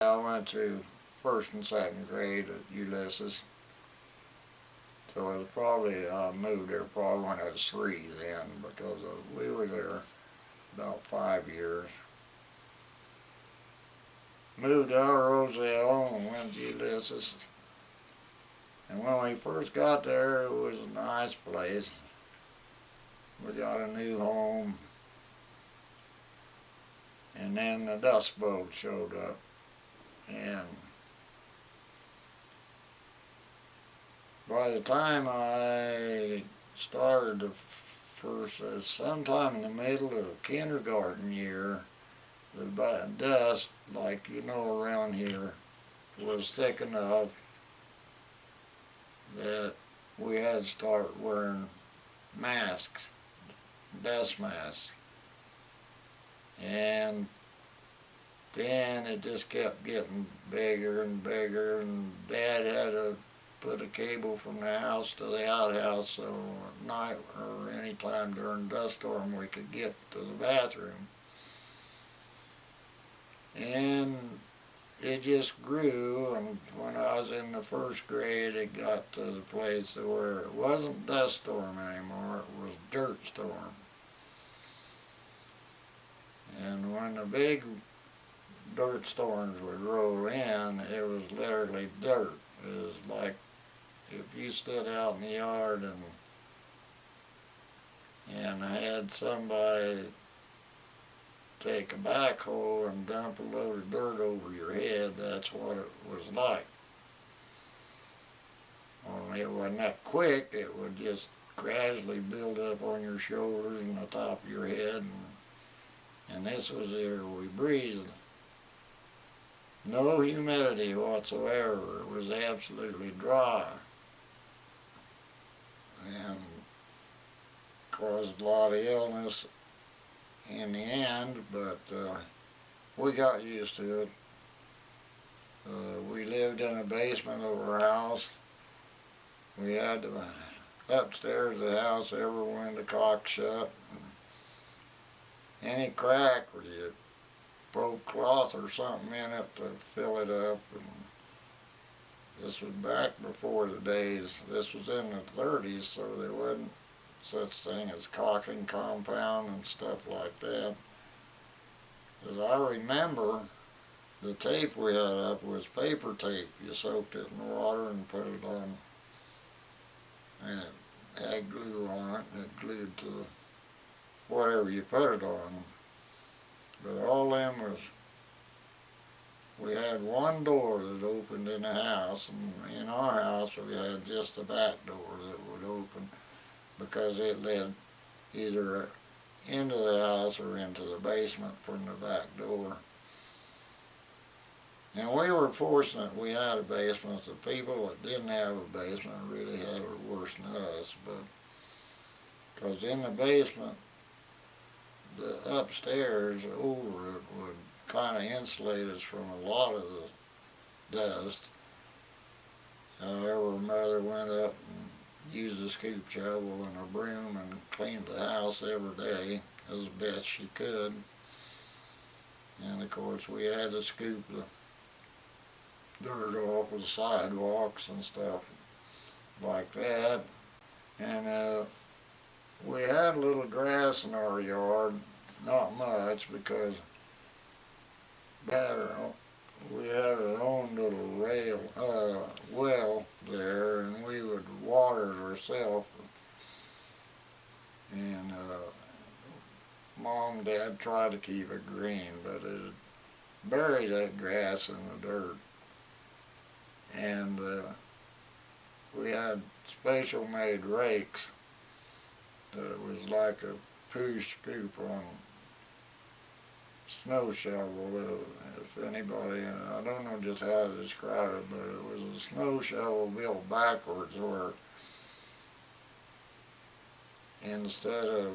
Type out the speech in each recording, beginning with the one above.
I went to first and second grade at Ulysses. So it was probably, I moved there probably when I was 3 then, because we were there about 5 years. Moved to Roselle and went to Ulysses. And when we first got there, it was a nice place. We got a new home. And then the Dust Bowl showed up. And by the time I started the first, sometime in the middle of kindergarten year, the dust, like you know around here, was thick enough that we had to start wearing masks, dust masks. And then it just kept getting bigger and bigger, and Dad had to put a cable from the house to the outhouse so at night or any time during dust storm we could get to the bathroom. And it just grew, and when I was in the first grade it got to the place where it wasn't dust storm anymore, it was dirt storm. And when the big dirt storms would roll in, it was literally dirt. It was like if you stood out in the yard and had somebody take a backhoe and dump a load of dirt over your head, that's what it was like. Only it wasn't that quick, it would just gradually build up on your shoulders and the top of your head, and this was the air we breathed. No humidity whatsoever, it was absolutely dry, and caused a lot of illness in the end, but we got used to it. We lived in a basement of our house. We had upstairs of the house, every window cocked shut. Any crack where you broke cloth or something in it to fill it up. And this was back before the days, this was in the 30s, so there wasn't such thing as caulking compound and stuff like that. As I remember, the tape we had up was paper tape. You soaked it in water and put it on, and it had glue on it, and it glued to whatever you put it on. But all them was, we had one door that opened in the house, and in our house we had just a back door that would open, because it led either into the house or into the basement from the back door. And we were fortunate we had a basement. The people that didn't have a basement really had it worse than us, but because in the basement, the upstairs over it would kind of insulate us from a lot of the dust. However, Mother went up and used a scoop shovel and a broom and cleaned the house every day as best she could. And of course we had to scoop the dirt off of the sidewalks and stuff like that. And we had a little grass in our yard, not much, because we had our own little well there, and we would water it ourselves. And Mom and Dad tried to keep it green, but it buried that grass in the dirt. And we had special made rakes that was like a push scoop on snow shovel. If anybody, I don't know just how to describe it, but it was a snow shovel built backwards, where instead of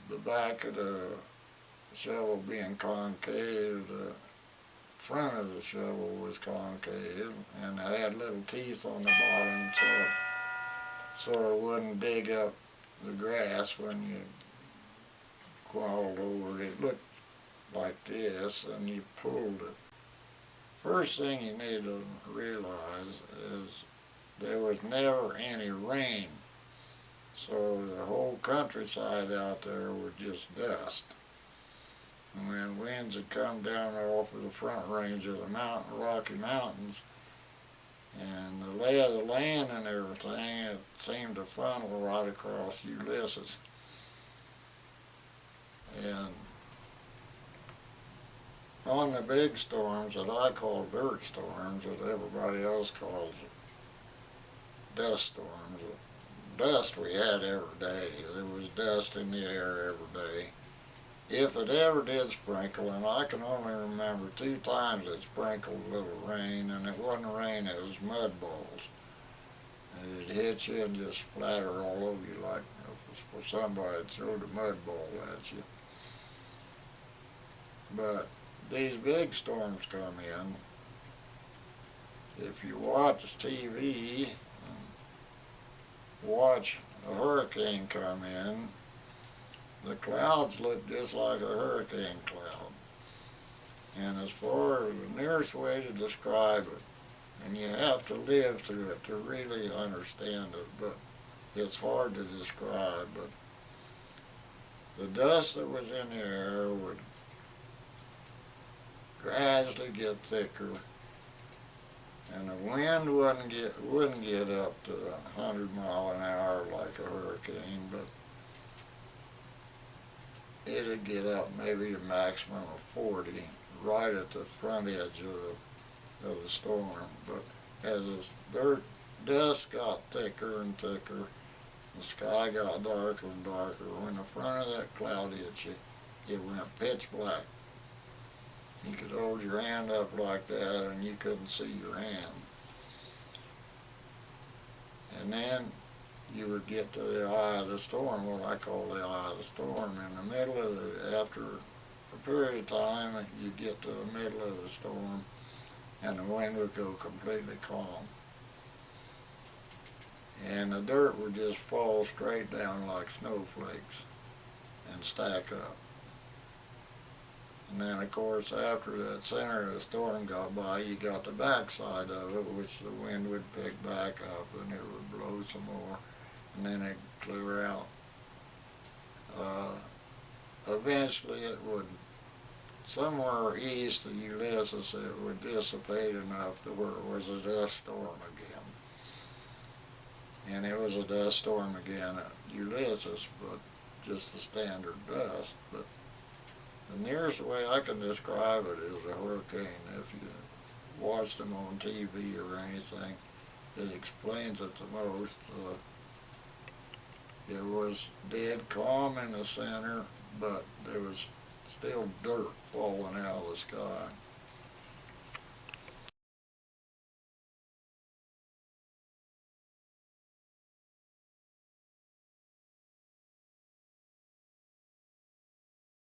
the back of the shovel being concave, the front of the shovel was concave, and it had little teeth on the bottom so it wouldn't dig up the grass when you crawled over it. It looked like this, and you pulled it. First thing you need to realize is there was never any rain. So the whole countryside out there was just dust. And when winds had come down off of the front range of the Rocky Mountains, and the lay of the land and everything, it seemed to funnel right across Ulysses. And on the big storms that I call dirt storms, that everybody else calls dust storms, dust we had every day. There was dust in the air every day. If it ever did sprinkle, and I can only remember 2 times it sprinkled a little rain, and it wasn't rain, it was mud balls. And it'd hit you and just splatter all over you like if somebody threw the mud ball at you. But these big storms come in. If you watch TV, watch a hurricane come in, the clouds look just like a hurricane cloud. And as far as the nearest way to describe it, and you have to live through it to really understand it, but it's hard to describe, but the dust that was in the air would gradually get thicker, and the wind wouldn't get up to 100 miles an hour like a hurricane, but it'd get up maybe a maximum of 40 right at the front edge of the storm. But as the dust got thicker and thicker, the sky got darker and darker. When the front of that cloud hit you, it went pitch black. You could hold your hand up like that and you couldn't see your hand. And then you would get to the eye of the storm, what I call the eye of the storm. In the middle of after a period of time, you'd get to the middle of the storm and the wind would go completely calm. And the dirt would just fall straight down like snowflakes and stack up. And then, of course, after that center of the storm got by, you got the backside of it, which the wind would pick back up and it would blow some more, and then it'd clear out. Eventually it would, somewhere east of Ulysses, it would dissipate enough to where it was a dust storm again. And it was a dust storm again at Ulysses, but just the standard dust. But the nearest way I can describe it is a hurricane. If you watch them on TV or anything, it explains it the most. It was dead calm in the center, but there was still dirt falling out of the sky.